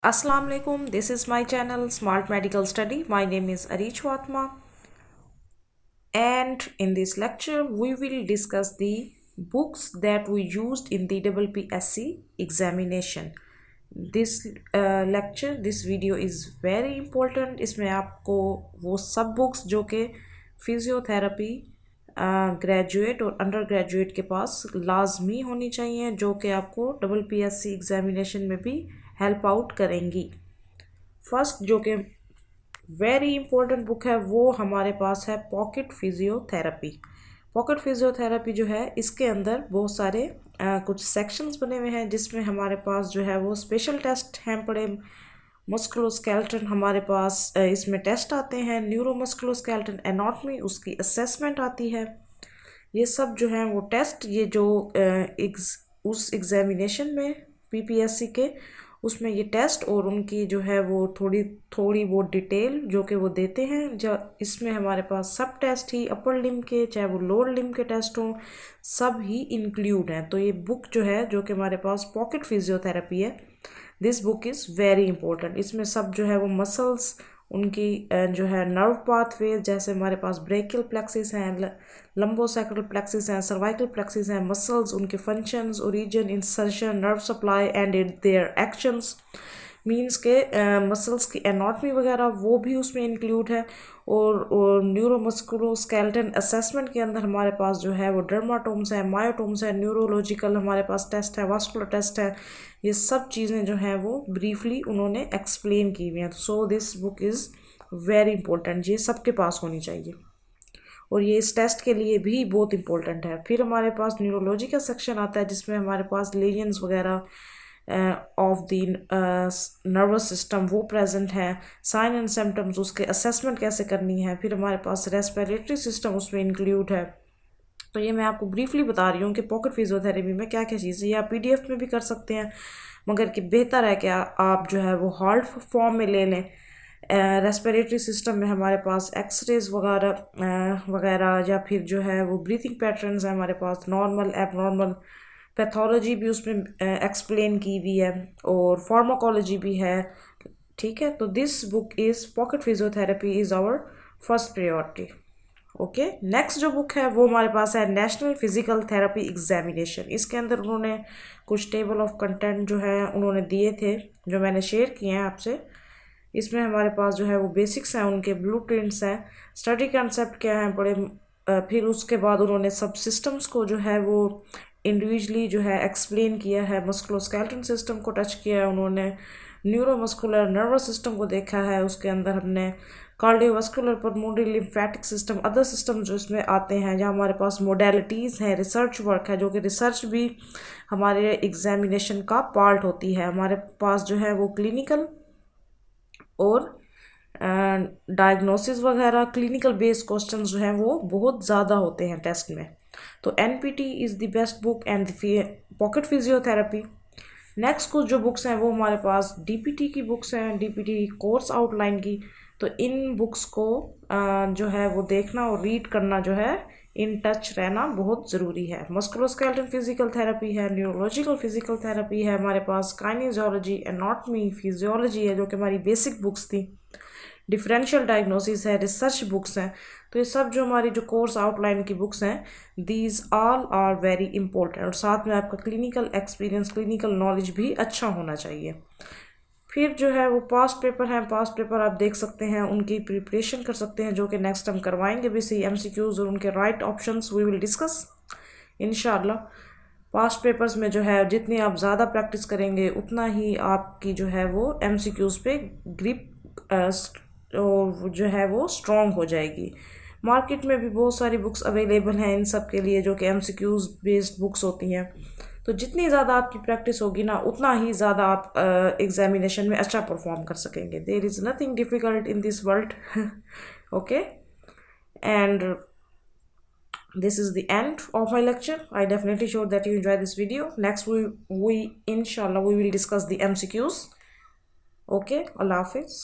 Assalamu alaikum. This is my channel Smart Medical Study. My name is Arish Watma, and in this lecture we will discuss the books that we used in the WPSC examination. This video is very important. इसमें आपको वो सब books जो कि physiotherapy graduate और under graduate के पास लाजमी होनी चाहिए, जो कि आपको WPSC एग्जामिनेशन में भी हेल्प आउट करेंगी। फर्स्ट जो कि वेरी इंपॉर्टेंट बुक है वो हमारे पास है पॉकेट फिजियोथेरेपी। पॉकेट फिजियोथेरेपी जो है इसके अंदर बहुत सारे कुछ सेक्शंस बने हुए हैं, जिसमें हमारे पास जो है वो स्पेशल टेस्ट हैं पड़े। मस्कुलोस्केलेटन हमारे पास इसमें टेस्ट आते हैं, न्यूरोमस्कुलोस्केलेटन एनाटॉमी उसकी असेसमेंट आती है। ये सब जो है वो टेस्ट ये जो उस एग्जामिनेशन में PPSC के उसमें ये टेस्ट और उनकी जो है वो थोड़ी वो डिटेल जो कि वो देते हैं। जो इसमें हमारे पास सब टेस्ट ही अपर लिम्ब के चाहे वो लोअर लिम्ब के टेस्ट हों सब ही इंक्लूड हैं। तो ये बुक जो है जो कि हमारे पास पॉकेट फिजियोथेरेपी है, this book is very important. इसमें सब जो है वो मसल्स उनकी जो है नर्व पाथवेज, जैसे हमारे पास ब्रेकियल प्लेक्सिस हैं, लंबोसैक्रल प्लेक्सिस हैं, सर्वाइकल प्लेक्सिस हैं, मसल्स उनके functions, origin, insertion, nerve supply and their actions, means के मसल्स की एनाटॉमी वगैरह वो भी उसमें इंक्लूड है। और न्यूरोमस्कुलोस्केलेटन असेसमेंट के अंदर हमारे पास जो है वो डर्माटोम्स है, मायोटोम्स है, न्यूरोलॉजिकल हमारे पास टेस्ट है, वास्कुलर टेस्ट है। ये सब चीज़ें जो हैं वो ब्रीफली उन्होंने एक्सप्लेन की हुई हैं। So this book is very important, ये सबके पास होनी चाहिए और ये इस टेस्ट के लिए भी बहुत इंपॉर्टेंट है। फिर हमारे पास न्यूरोलॉजी का सेक्शन आता है, जिसमें हमारे पास लेजन्स वगैरह ऑफ द नर्वस सिस्टम वो प्रेजेंट है, साइन एंड सिम्टम्स उसके असेसमेंट कैसे करनी है। फिर हमारे पास रेस्पिरेटरी सिस्टम उसमें इंक्लूड है। तो ये मैं आपको ब्रीफली बता रही हूँ कि पॉकेट फिजियोथेरेपी में क्या क्या चीज़ें, या PDF में भी कर सकते हैं, मगर कि बेहतर है कि आप जो है वो हार्ड फॉर्म में ले लें। रेस्पिरेटरी सिस्टम में हमारे पास एक्सरेज वगैरह या फिर जो है वो ब्रीथिंग पैटर्न्स है हमारे पास, नॉर्मल एबनॉर्मल, पैथोलॉजी भी उसमें एक्सप्लेन की हुई है और फार्माकोलॉजी भी है। ठीक है, तो this book is pocket physiotherapy is our first priority. Okay, next जो बुक है वो हमारे पास है नेशनल फिजिकल थेरेपी एग्जामिनेशन। इसके अंदर उन्होंने कुछ टेबल ऑफ कंटेंट जो है उन्होंने दिए थे, जो मैंने शेयर किए हैं आपसे। इसमें हमारे पास जो है वो बेसिक्स हैं, उनके ब्लूप्रिंट्स हैं, स्टडी कंसेप्ट क्या है पढ़े। फिर उसके बाद उन्होंने सब सिस्टम्स को जो है वो इंडिविजुअली जो है एक्सप्लेन किया है। मस्कुलोस्केलेटन सिस्टम को टच किया है उन्होंने, न्यूरोमस्कुलर नर्वस सिस्टम को देखा है, उसके अंदर हमने cardiovascular, pulmonary, lymphatic system, other system जो इसमें आते हैं, जहाँ हमारे पास मोडेलिटीज़ हैं, रिसर्च वर्क है, जो कि रिसर्च भी हमारे एग्जामिनेशन का पार्ट होती है। हमारे पास जो है वो क्लिनिकल और डायग्नोसिस वगैरह क्लिनिकल बेस्ड क्वेश्चन जो हैं वो बहुत ज़्यादा होते हैं टेस्ट में। तो NPT is the best book and pocket physiotherapy. Next कुछ जो बुक्स हैं वो हमारे पास DPT की बुक्स हैं, DPT कोर्स आउटलाइन की। तो इन बुक्स को जो है वो देखना और रीड करना जो है, इन टच रहना बहुत ज़रूरी है। मस्कुलोस्केलेटन फिजिकल थेरेपी है, न्यूरोलॉजिकल फिजिकल थेरेपी है हमारे पास, काइनेजियोलॉजी, एनाटॉमी, फिजियोलॉजी है जो कि हमारी बेसिक बुक्स थी, डिफरेंशियल डायग्नोसिस है, रिसर्च बुक्स हैं। तो ये सब जो हमारी जो कोर्स आउटलाइन की बुक्स हैं, these all are very important. और साथ में आपका क्लिनिकल एक्सपीरियंस, क्लिनिकल नॉलेज भी अच्छा होना चाहिए। फिर जो है वो पास्ट पेपर हैं, पास्ट पेपर आप देख सकते हैं, उनकी प्रिपरेशन कर सकते हैं, जो कि नेक्स्ट हम करवाएंगे भी सही। MCQs और उनके right options we will discuss इंशाल्लाह। पास्ट पेपर्स में जो है जितनी आप ज़्यादा प्रैक्टिस करेंगे उतना ही आपकी जो है वो MCQs पे ग्रिप जो है वो स्ट्रॉन्ग हो जाएगी। मार्केट में भी बहुत सारी बुक्स अवेलेबल हैं इन सब के लिए, जो कि MCQs बेस्ड बुक्स होती हैं। तो जितनी ज़्यादा आपकी प्रैक्टिस होगी ना, उतना ही ज़्यादा आप एग्जामिनेशन में अच्छा परफॉर्म कर सकेंगे। There is nothing difficult in this world. Okay, and this is the end of my lecture. I definitely sure that you enjoy this video. Next we inshallah we will discuss the MCQs. Okay, Allah Hafiz.